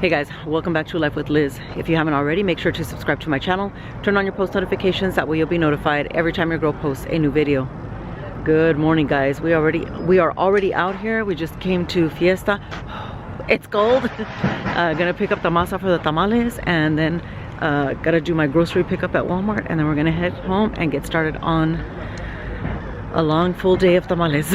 Hey guys, welcome back to Life with Liz. If you haven't already, make sure to subscribe to my channel, turn on your post notifications, that way you'll be notified every time your girl posts a new video. Good morning guys. We are already out here. We just came to Fiesta. It's cold. Gonna pick up the masa for the tamales, and then gotta do my grocery pickup at Walmart, and then we're gonna head home and get started on a long full day of tamales.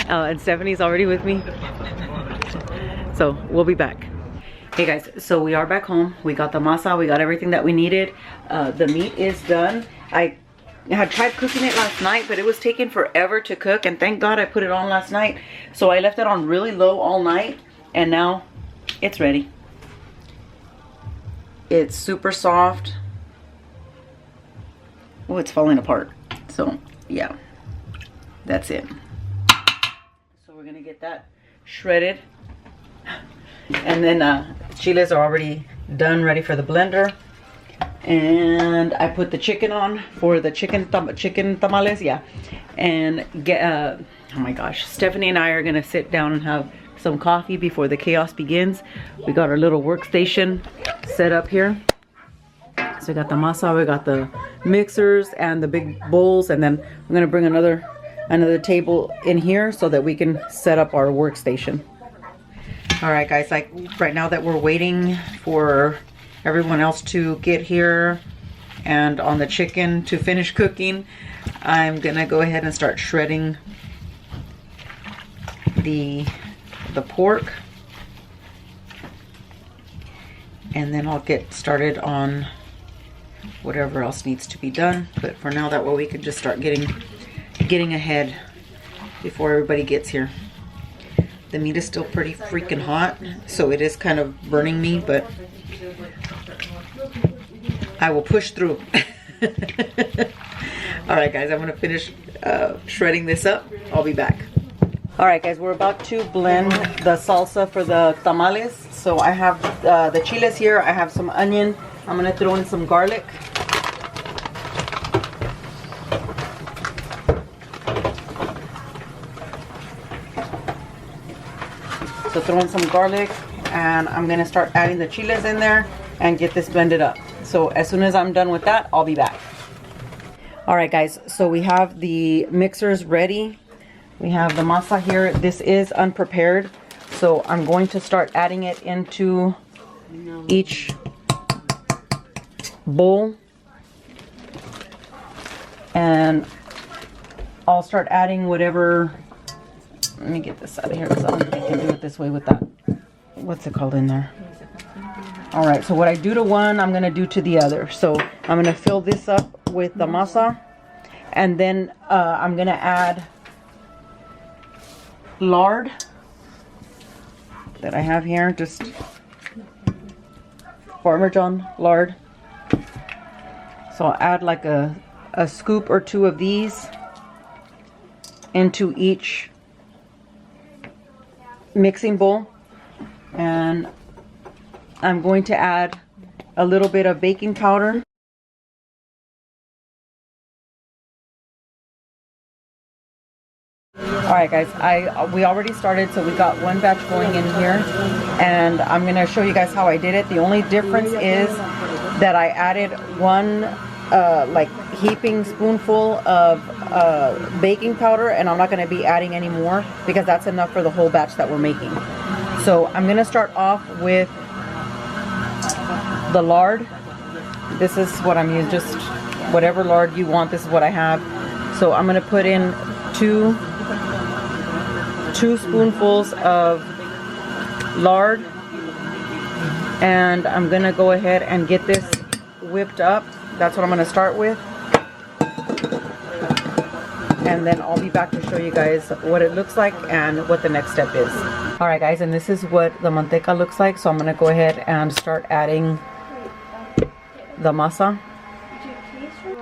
And Stephanie's already with me, so we'll be back. Hey guys, so we are back home. We got the masa, we got everything that we needed. The meat is done. I had tried cooking it last night, but it was taking forever to cook, and thank God I put it on last night. So I left it on really low all night, and now it's ready. It's super soft. Oh, it's falling apart. So yeah, that's it. So we're gonna get that shredded, and then chiles are already done, ready for the blender. And I put the chicken on for the chicken tamales, yeah. And get oh my gosh, Stephanie and I are gonna sit down and have some coffee before the chaos begins. We got our little workstation set up here. So we got the masa, we got the mixers and the big bowls, and then I'm gonna bring another table in here so that we can set up our workstation. All right guys, like right now that we're waiting for everyone else to get here and on the chicken to finish cooking, I'm gonna go ahead and start shredding the pork, and then I'll get started on whatever else needs to be done. But for now, that way we can just start getting ahead before everybody gets here. The meat is still pretty freaking hot, so it is kind of burning me, but I will push through. All right guys, I'm gonna finish shredding this up. I'll be back. All right guys, we're about to blend the salsa for the tamales. So I have the chiles here. I have some onion. I'm gonna throw in some garlic. So throw in some garlic, and I'm gonna start adding the chiles in there and get this blended up. So as soon as I'm done with that, I'll be back. All right guys, so we have the mixers ready. We have the masa here. This is unprepared, so I'm going to start adding it into each bowl, and I'll start adding whatever. Let me get this out of here because I don't think I can do it this way with that. What's it called in there? All right, so what I do to one, I'm gonna do to the other. So I'm gonna fill this up with the masa, and then I'm gonna add lard that I have here, just Parmesan lard. So I'll add like a scoop or two of these into each mixing bowl, and I'm going to add a little bit of baking powder. All right guys, we already started, so we got one batch going in here, and I'm going to show you guys how I did it. The only difference is that I added one like heaping spoonful of baking powder, and I'm not going to be adding any more because that's enough for the whole batch that we're making. So I'm going to start off with the lard. This is what I'm using, just whatever lard you want. This is what I have. So I'm going to put in two spoonfuls of lard, and I'm going to go ahead and get this whipped up. That's what I'm going to start with, and then I'll be back to show you guys what it looks like and what the next step is. Alright guys, and this is what the manteca looks like. So I'm going to go ahead and start adding the masa.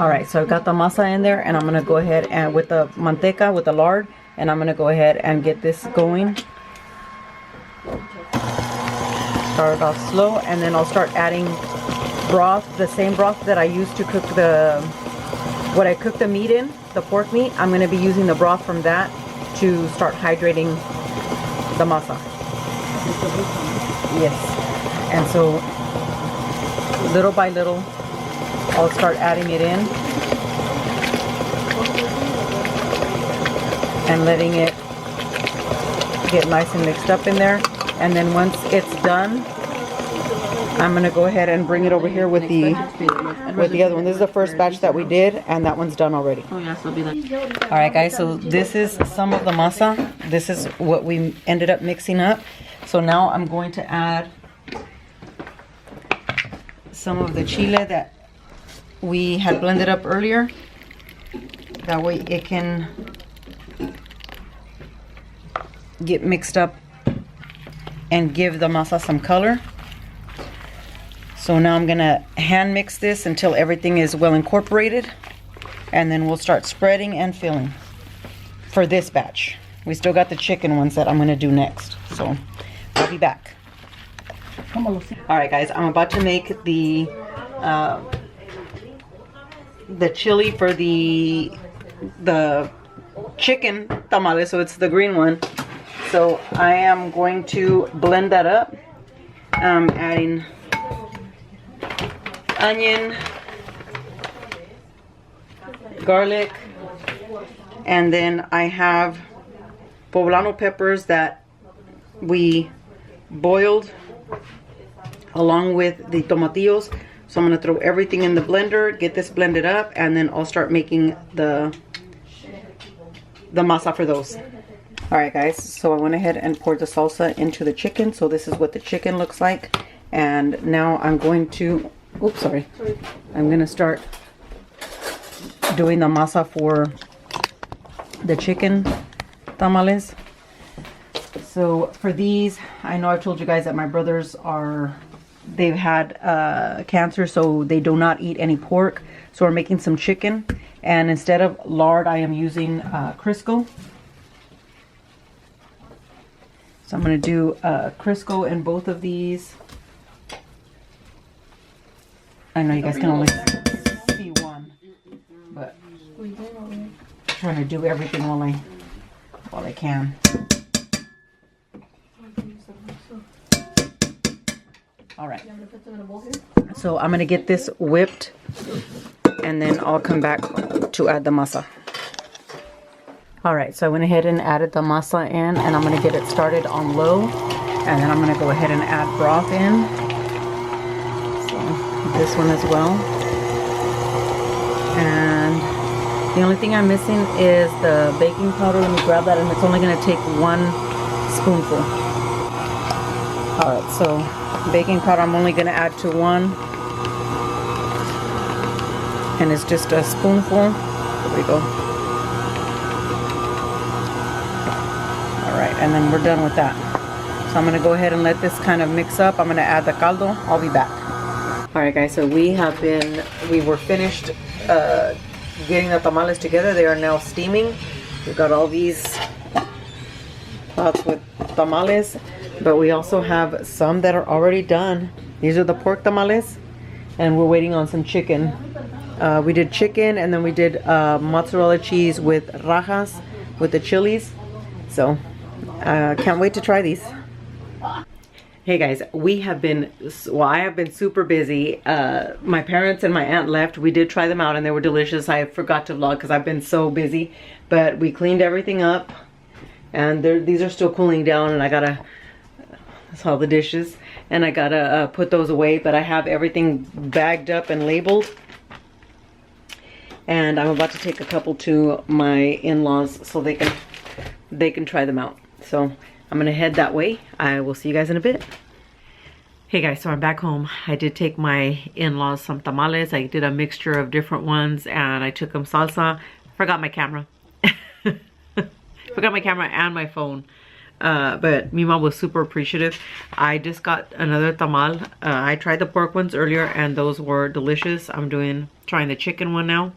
Alright, so I've got the masa in there, and I'm going to go ahead and with the manteca, with the lard, and I'm going to go ahead and get this going. Start off slow, and then I'll start adding broth, the same broth that I used to cook what I cooked the meat in, the pork meat. I'm going to be using the broth from that to start hydrating the masa. Yes. And so little by little, I'll start adding it in and letting it get nice and mixed up in there. And then once it's done, I'm gonna go ahead and bring it over here with the other one. This is the first batch that we did, and that one's done already. All right, guys, so this is some of the masa. This is what we ended up mixing up. So now I'm going to add some of the chile that we had blended up earlier. That way it can get mixed up and give the masa some color. So now I'm gonna hand mix this until everything is well incorporated, and then we'll start spreading and filling for this batch. We still got the chicken ones that I'm gonna do next, so I'll be back. All right, guys, I'm about to make the chili for the chicken tamale, so it's the green one. So I am going to blend that up. I'm adding onion, garlic, and then I have poblano peppers that we boiled along with the tomatillos. So I'm going to throw everything in the blender, get this blended up, and then I'll start making the masa for those. Alright, guys, so I went ahead and poured the salsa into the chicken. So this is what the chicken looks like. And now I'm going to, oops, sorry. I'm going to start doing the masa for the chicken tamales. So for these, I know I've told you guys that my brothers they've had cancer, so they do not eat any pork. So we're making some chicken, and instead of lard, I am using Crisco. So I'm going to do Crisco in both of these. I know you guys can only see one, but I'm trying to do everything while I can. All right. So I'm going to get this whipped, and then I'll come back to add the masa. All right, so I went ahead and added the masa in, and I'm going to get it started on low, and then I'm going to go ahead and add broth in. So this one as well. And the only thing I'm missing is the baking powder. Let me grab that, and it's only going to take 1 spoonful. All right, so baking powder I'm only going to add to 1, and it's just a spoonful. There we go. Alright, and then we're done with that. So I'm going to go ahead and let this kind of mix up. I'm going to add the caldo. I'll be back. Alright, guys, so we were finished getting the tamales together. They are now steaming. We've got all these pots with tamales, but we also have some that are already done. These are the pork tamales, and we're waiting on some chicken. We did chicken, and then we did mozzarella cheese with rajas with the chilies. So can't wait to try these. Hey guys, I have been super busy. My parents and my aunt left. We did try them out and they were delicious. I forgot to vlog because I've been so busy, but we cleaned everything up, and these are still cooling down, and that's all the dishes, and I gotta put those away, but I have everything bagged up and labeled, and I'm about to take a couple to my in-laws so they can try them out. So I'm gonna head that way. I will see you guys in a bit. Hey guys, so I'm back home. I did take my in-laws some tamales. I did a mixture of different ones, and I took them salsa. Forgot my camera. Forgot my camera and my phone. But mi mom was super appreciative. I just got another tamal. I tried the pork ones earlier, and those were delicious. I'm trying the chicken one now.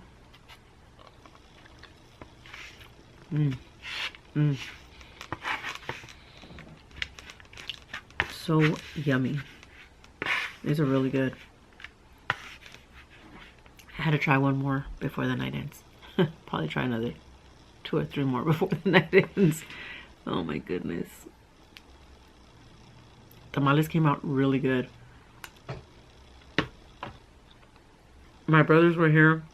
So yummy. These are really good. I had to try one more before the night ends. Probably try another 2 or 3 more before the night ends. Oh my goodness. Tamales came out really good. My brothers were here.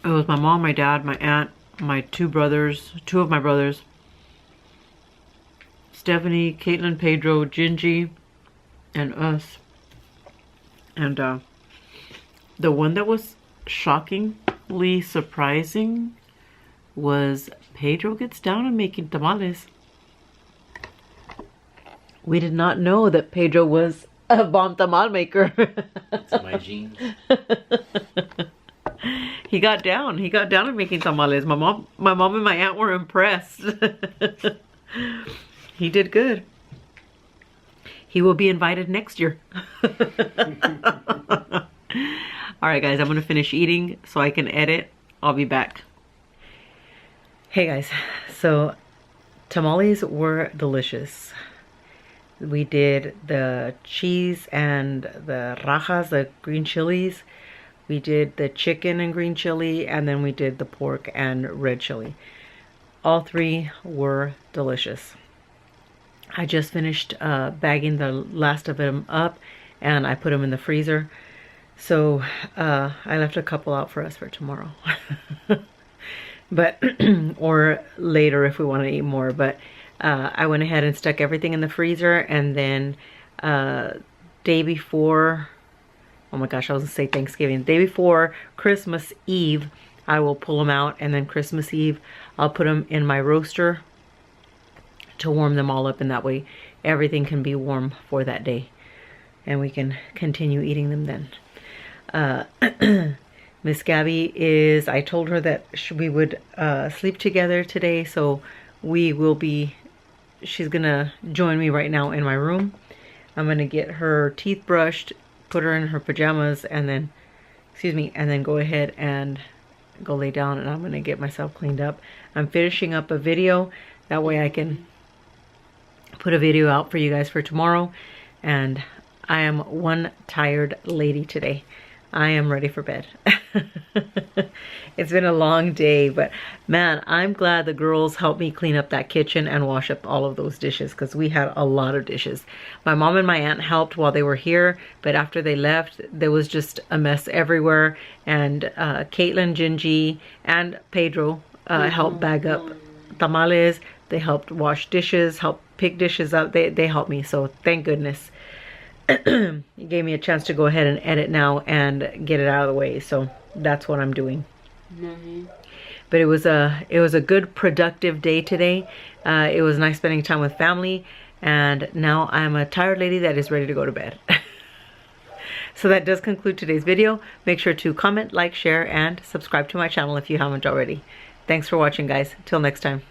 It was my mom, my dad, my aunt, my two of my brothers, Stephanie, Caitlin, Pedro, Gingy, and us. And the one that was shockingly surprising was Pedro gets down on making tamales. We did not know that Pedro was a bomb tamal maker. It's in my genes. He got down on making tamales. My mom and my aunt were impressed. He did good. He will be invited next year. All right, guys, I'm gonna finish eating so I can edit. I'll be back. Hey guys, so tamales were delicious. We did the cheese and the rajas, the green chilies. We did the chicken and green chili, and then we did the pork and red chili. All three were delicious. I just finished bagging the last of them up, and I put them in the freezer. So I left a couple out for us for tomorrow. But, or later if we want to eat more. But I went ahead and stuck everything in the freezer, and then day before, oh my gosh, I was gonna say Thanksgiving. Day before Christmas Eve, I will pull them out, and then Christmas Eve, I'll put them in my roaster to warm them all up, and that way everything can be warm for that day. And we can continue eating them then. Miss Gabby is, I told her that we would sleep together today, so we will be, she's gonna join me right now in my room. I'm gonna get her teeth brushed, put her in her pajamas, and then, excuse me, and then go ahead and go lay down, and I'm gonna get myself cleaned up. I'm finishing up a video, that way I can put a video out for you guys for tomorrow. And I am one tired lady today. I am ready for bed. It's been a long day, but man, I'm glad the girls helped me clean up that kitchen and wash up all of those dishes, because we had a lot of dishes. My mom and my aunt helped while they were here, but after they left, there was just a mess everywhere. And Caitlin, Gingy, and Pedro helped bag up tamales. They helped wash dishes, helped pick dishes up. They helped me, so thank goodness. You gave me a chance to go ahead and edit now and get it out of the way, so that's what I'm doing. But it was a good productive day today. It was nice spending time with family, and now I'm a tired lady that is ready to go to bed. So that does conclude today's video. Make sure to comment, like, share, and subscribe to my channel if you haven't already. Thanks for watching, guys. Till next time.